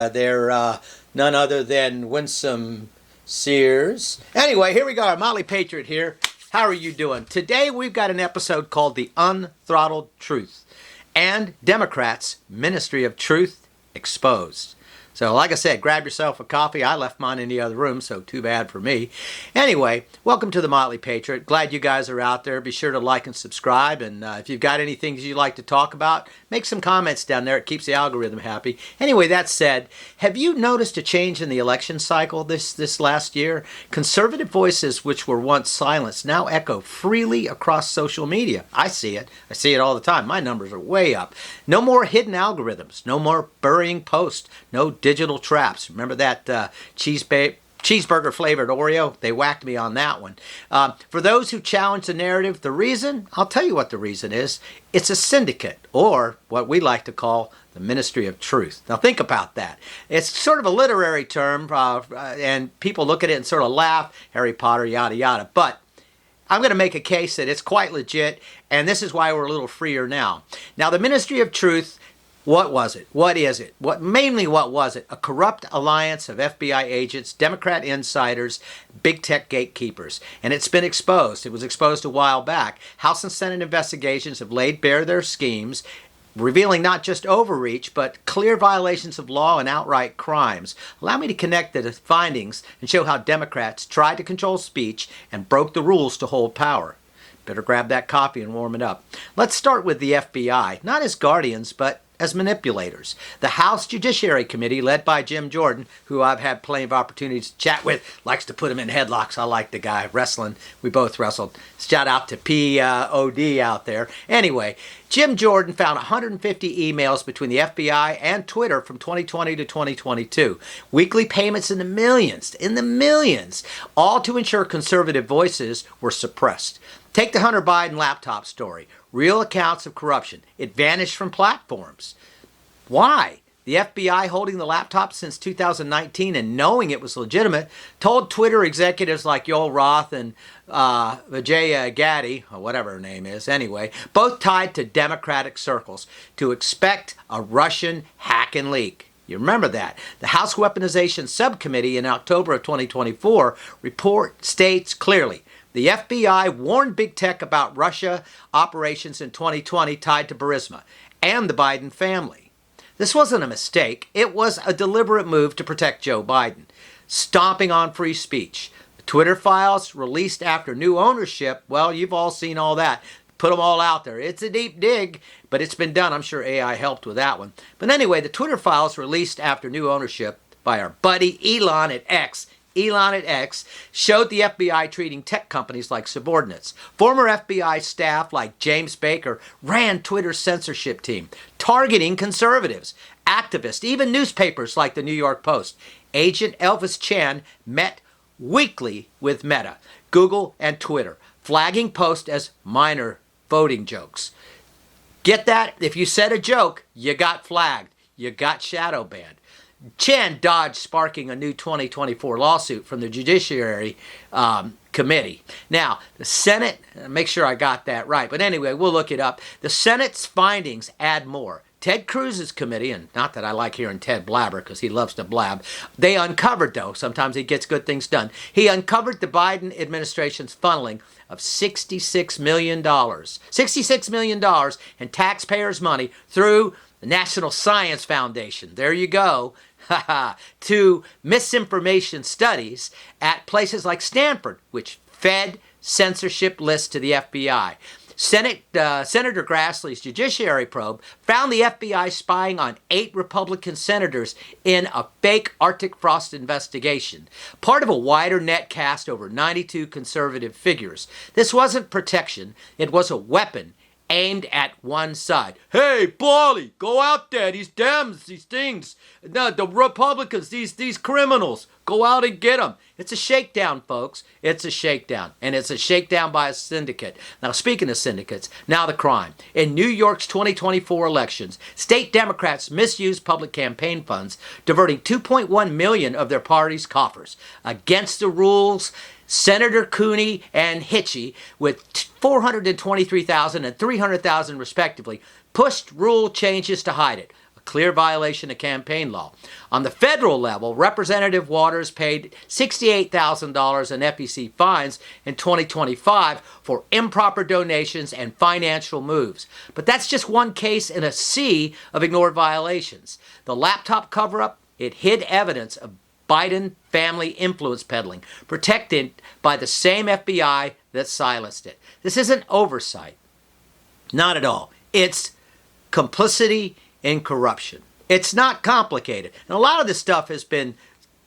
They're none other than Winsome Sears. Anyway, here we go. Motley Patriot here. How are you doing? Today we've got an episode called The Unthrottled Truth and Democrats' Ministry of Truth Exposed. So like I said, grab yourself a coffee. I left mine in the other room, so too bad for me. Anyway, welcome to the Motley Patriot. Glad you guys are out there. Be sure to like and subscribe. And if you've got any things you'd like to talk about, make some comments down there. It keeps the algorithm happy. Anyway, that said, have you noticed a change in the election cycle this last year? Conservative voices, which were once silenced, now echo freely across social media. I see it. I see it all the time. My numbers are way up. No more hidden algorithms. No more burying posts. No digital traps. Remember that cheeseburger flavored Oreo? They whacked me on that one. For those who challenge the narrative, the reason, I'll tell you what the reason is. It's a syndicate, or what we like to call the Ministry of Truth. Now think about that. It's sort of a literary term, and people look at it and sort of laugh, Harry Potter, yada yada. But I'm going to make a case that it's quite legit, and this is why we're a little freer now. Now the Ministry of Truth, what was it? What is it? What was it? A corrupt alliance of FBI agents, Democrat insiders, big tech gatekeepers. And it's been exposed. It was exposed a while back. House and Senate investigations have laid bare their schemes, revealing not just overreach, but clear violations of law and outright crimes. Allow me to connect the findings and show how Democrats tried to control speech and broke the rules to hold power. Better grab that coffee and warm it up. Let's start with the FBI, not as guardians, but as manipulators. The House Judiciary Committee, led by Jim Jordan, who I've had plenty of opportunities to chat with, likes to put him in headlocks. I like the guy. Wrestling. We both wrestled. Shout out to POD out there. Anyway, Jim Jordan found 150 emails between the FBI and Twitter from 2020 to 2022. Weekly payments in the millions, all to ensure conservative voices were suppressed. Take the Hunter Biden laptop story. Real accounts of corruption. It vanished from platforms. Why? The FBI, holding the laptop since 2019 and knowing it was legitimate, told Twitter executives like Yoel Roth and Vijay Gadde, or whatever her name is, anyway, both tied to Democratic circles, to expect a Russian hack and leak. You remember that. The House Weaponization Subcommittee in October of 2024 report states clearly, the FBI warned big tech about Russia operations in 2020 tied to Burisma and the Biden family. This wasn't a mistake. It was a deliberate move to protect Joe Biden, stomping on free speech. The Twitter files released after new ownership, well, you've all seen all that. Put them all out there. It's a deep dig, but it's been done. I'm sure AI helped with that one. But anyway, the Twitter files released after new ownership by our buddy Elon at X showed the FBI treating tech companies like subordinates. Former FBI staff like James Baker ran Twitter's censorship team, targeting conservatives, activists, even newspapers like the New York Post. Agent Elvis Chan met weekly with Meta, Google, and Twitter, flagging posts as minor voting jokes. Get that? If you said a joke, you got flagged. You got shadow banned. Chen dodged sparking a new 2024 lawsuit from the Judiciary Committee. Now, the Senate, make sure I got that right, but anyway, we'll look it up. The Senate's findings add more. Ted Cruz's committee, and not that I like hearing Ted blabber because he loves to blab, they uncovered, though, sometimes he gets good things done. He uncovered the Biden administration's funneling of $66 million. $66 million in taxpayers' money through the National Science Foundation. There you go. To misinformation studies at places like Stanford, which fed censorship lists to the FBI. Senator Grassley's judiciary probe found the FBI spying on 8 Republican senators in a fake Arctic frost investigation, part of a wider net cast over 92 conservative figures. This wasn't protection, it was a weapon aimed at one side. Hey, Paulie, go out there. These Dems, these things, the Republicans, these criminals, go out and get them. It's a shakedown, folks. It's a shakedown. And it's a shakedown by a syndicate. Now, speaking of syndicates, now the crime. In New York's 2024 elections, state Democrats misused public campaign funds, diverting $2.1 million of their party's coffers. Against the rules, Senator Cooney and Hitchie, with $423,000 and $300,000 respectively, pushed rule changes to hide it. A clear violation of campaign law. On the federal level, Representative Waters paid $68,000 in FEC fines in 2025 for improper donations and financial moves. But that's just one case in a sea of ignored violations. The laptop cover-up, it hid evidence of Biden family influence peddling, protected by the same FBI that silenced it. This isn't oversight. Not at all. It's complicity in corruption. It's not complicated. And a lot of this stuff has been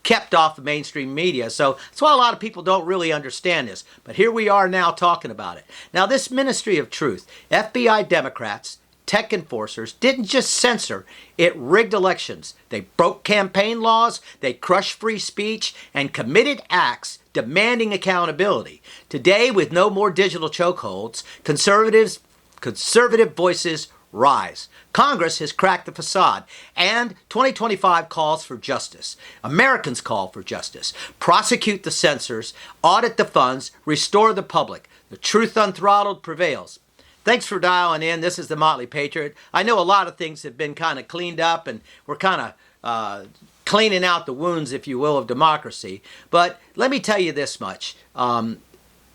kept off the mainstream media, so that's why a lot of people don't really understand this. But here we are now talking about it. Now, this Ministry of Truth, FBI Democrats, tech enforcers didn't just censor, it rigged elections. They broke campaign laws, they crushed free speech, and committed acts demanding accountability. Today, with no more digital chokeholds, conservative voices rise. Congress has cracked the facade, and 2025 calls for justice. Americans call for justice. Prosecute the censors, audit the funds, restore the public. The truth unthrottled prevails. Thanks for dialing in. This is the Motley Patriot. I know a lot of things have been kind of cleaned up, and we're kind of cleaning out the wounds, if you will, of democracy. But let me tell you this much.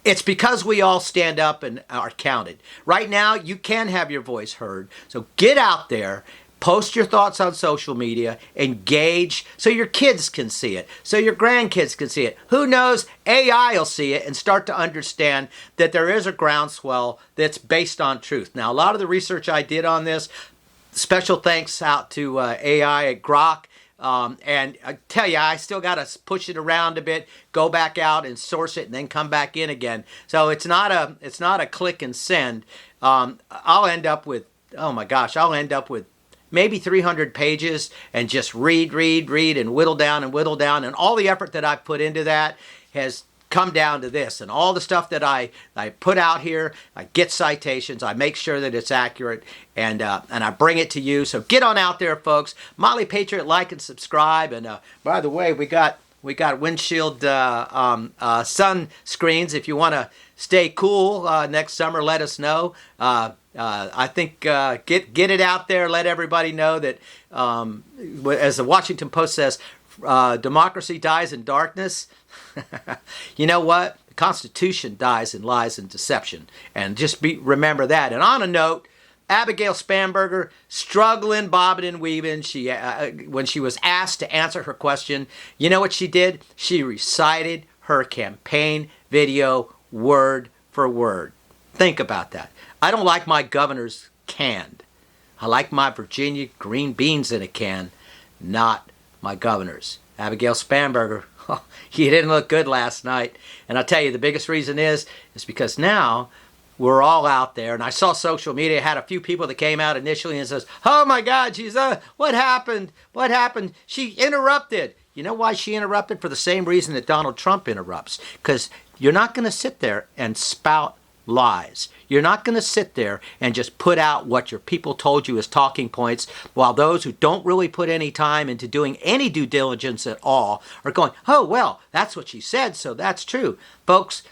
It's because we all stand up and are counted. Right now, you can have your voice heard. So get out there, post your thoughts on social media, engage so your kids can see it, so your grandkids can see it. Who knows, AI will see it and start to understand that there is a groundswell that's based on truth. Now, a lot of the research I did on this, special thanks out to AI at Grok. And I tell you, I still got to push it around a bit, go back out and source it, and then come back in again. So it's not a click and send. I'll end up with, oh my gosh, I'll end up with maybe 300 pages and just read, and whittle down. And all the effort that I've put into that has come down to this. And all the stuff that I put out here, I get citations, I make sure that it's accurate, and I bring it to you. So get on out there, folks. Motley Patriot, like and subscribe. And by the way, we got windshield sun screens. If you want to stay cool next summer, let us know. I think get it out there. Let everybody know that, as the Washington Post says, democracy dies in darkness. You know what? The Constitution dies in lies and deception. And just remember that. And on a note, Abigail Spanberger, struggling, bobbing and weaving. When she was asked to answer her question, you know what she did? She recited her campaign video word for word. Think about that. I don't like my governors canned. I like my Virginia green beans in a can, not my governors. Abigail Spanberger, you didn't look good last night. And I'll tell you, the biggest reason is because now we're all out there. And I saw social media had a few people that came out initially and says, oh my God, she's, what happened? What happened? She interrupted. You know why she interrupted? For the same reason that Donald Trump interrupts. Because you're not going to sit there and spout lies. You're not going to sit there and just put out what your people told you as talking points, while those who don't really put any time into doing any due diligence at all are going, oh, well, that's what she said, so that's true. Folks,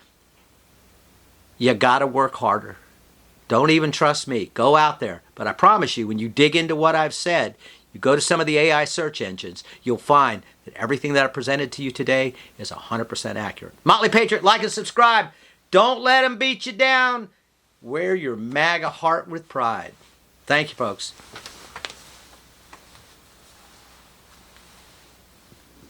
you got to work harder. Don't even trust me. Go out there. But I promise you, when you dig into what I've said, you go to some of the AI search engines, you'll find that everything that I presented to you today is 100% accurate. Motley Patriot, like and subscribe. Don't let them beat you down. Wear your MAGA heart with pride. Thank you, folks.